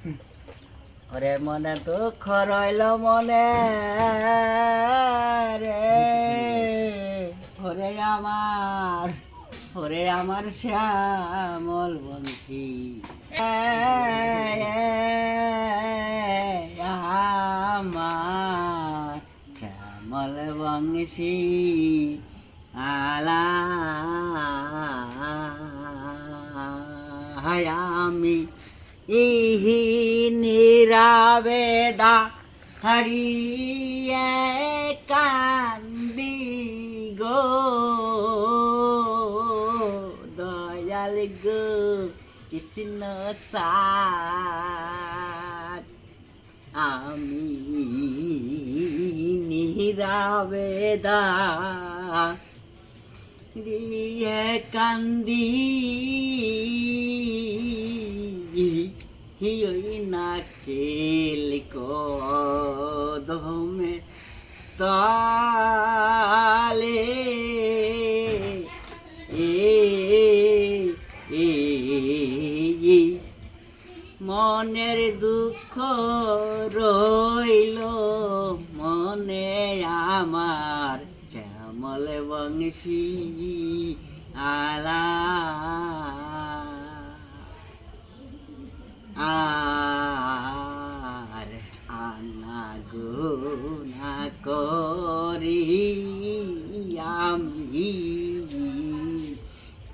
ওরে মনে দুঃখ রইল মনে রে, ওরে আমার শ্যামল বংশী আমার শ্যামল বংশী আলা আমি ইহি নিরাবেদা হারিয়ে কান্দি গো দয়াল গো কৃষ্ণ চাঁদ আমি নিরাবেদা দিয়ে কান্দি হিয়ই না কেল কদমে তালে মনের দুঃখ রইল মনে আমার শ্যামল বংশী আলা আর আনা গুনা করি আমি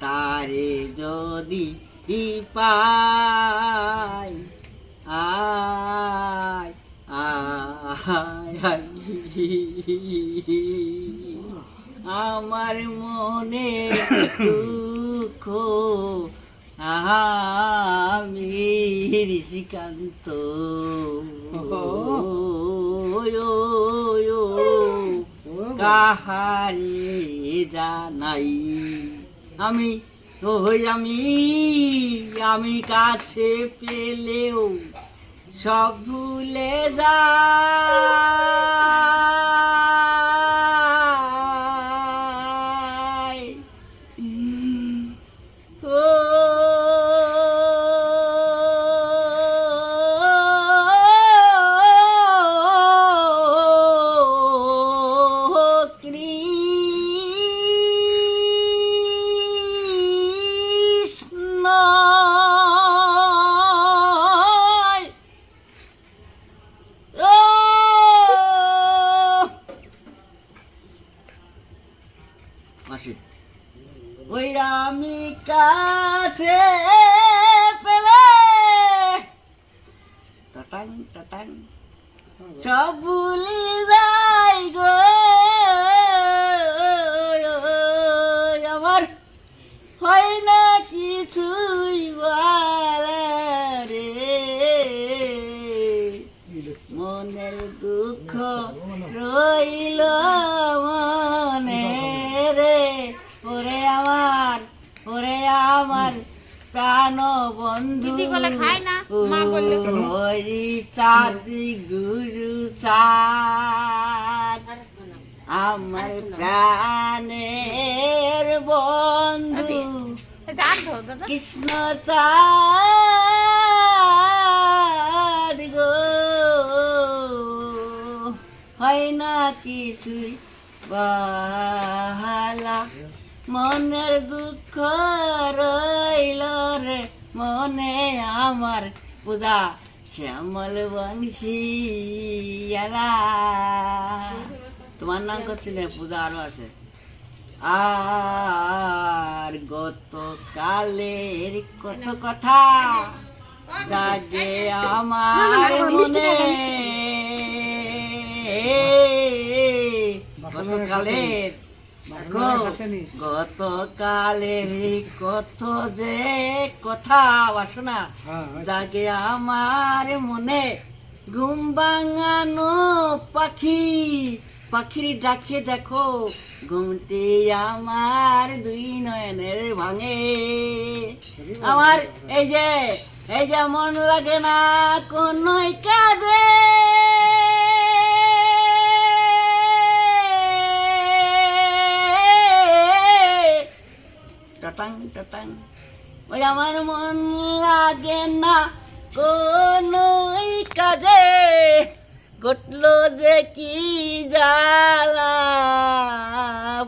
তারে যদি পাই আয় আয় আমার মনে দুঃখ আমি ঋষিকান্ত কাহারে জানাই আমি আমি কাছে পেলেও সব ভুলে যাই ও ওই আমি কাছে পেলে টাটাং টাটাং সব ভুলি যাই গো আমার হয় না কিছুই বলা রে মনের দুঃখ রইল মনে রে ওরে আমার প্রাণ বন্ধু হরি চাঁদি গুরু চাঁদ আমার প্রাণের বন্ধু কৃষ্ণ চাঁদ গো হয় না কিছুই বালা মনের দুঃখ রইল রে মনে আমার পূজা শ্যামল বংশী তোমার নাম করছিল পূজা আরো আছে আর গত কালের কত কথা জাগে আমার মনে গত কালের গতকালের কত যে কথা বাসনা জাগে আমার মনে ঘুম ভাঙানো পাখির ডাকে দেখো ঘুমটি আমার দুই নয়নের ভাঙে আমার এই যে মন লাগে না কোন কাজে টাটাং টাটাং ওই আমার মন লাগে না কোন কাজে ঘটলো যে কি জ্বালা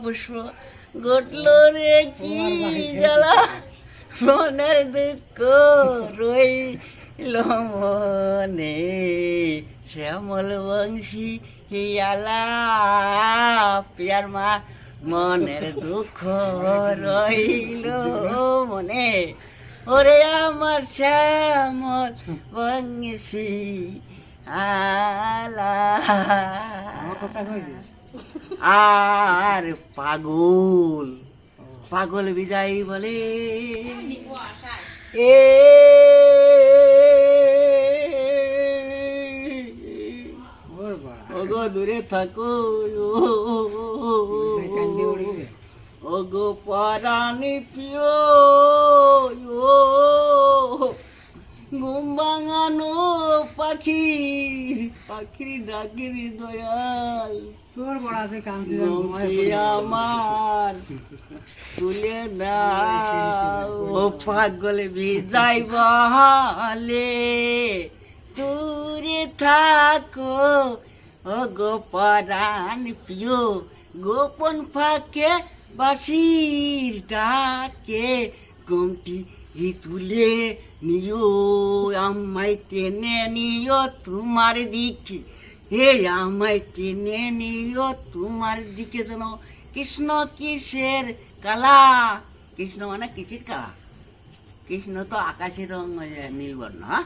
পুষ্প ঘটলো রে কি জ্বালা মনের দুঃখ রইল মনে শ্যামল বংশী হিয়ালা পিয়ার মা মনের দুঃখ রইল মনে ওরে আমার শ্যামল বংশী আলা আর পাগল পাগল বিজয় বলে এ ওগো দূরে থাকো ওগো পরাণী প্রিয় ঘুম ভাঙানো পাখি পাখির ডাকির দয়াল তোর বড় আছে কান্তি আমার তুলে দাও ও পাগল বিজয় বলে দূরে থাকো ও গোপরাণ প্রিয় গোপন ফাঁকে বাসির ডাকে ঘুমটি তুলে নিও আমায় টেনে নিও তোমার দিকে হে আমায় টেনে নিও তোমার দিকে যেন কৃষ্ণ কিসের কালা কৃষ্ণ মানে কিসের কালা কৃষ্ণ তো আকাশের রং নীলবর্ণ হ্যাঁ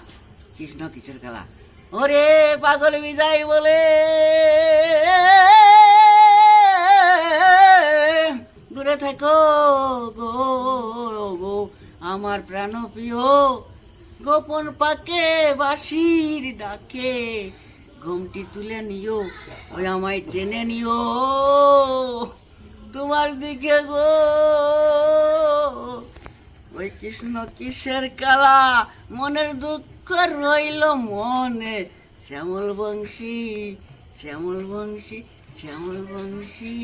কৃষ্ণ কিসের কালা ওরে পাগল বিজয় বলে দূরে থাকো গো গো আমার প্রাণ প্রিয় গোপন পাকে বাঁশির ডাকে ঘুমটি তুলে নিও ওই আমায় টেনে নিও তোমার দিকে গো ওই কৃষ্ণ কিসের কালা মনের দুঃখ রইল মনে শ্যামল বংশী শ্যামল বংশী শ্যামল বংশী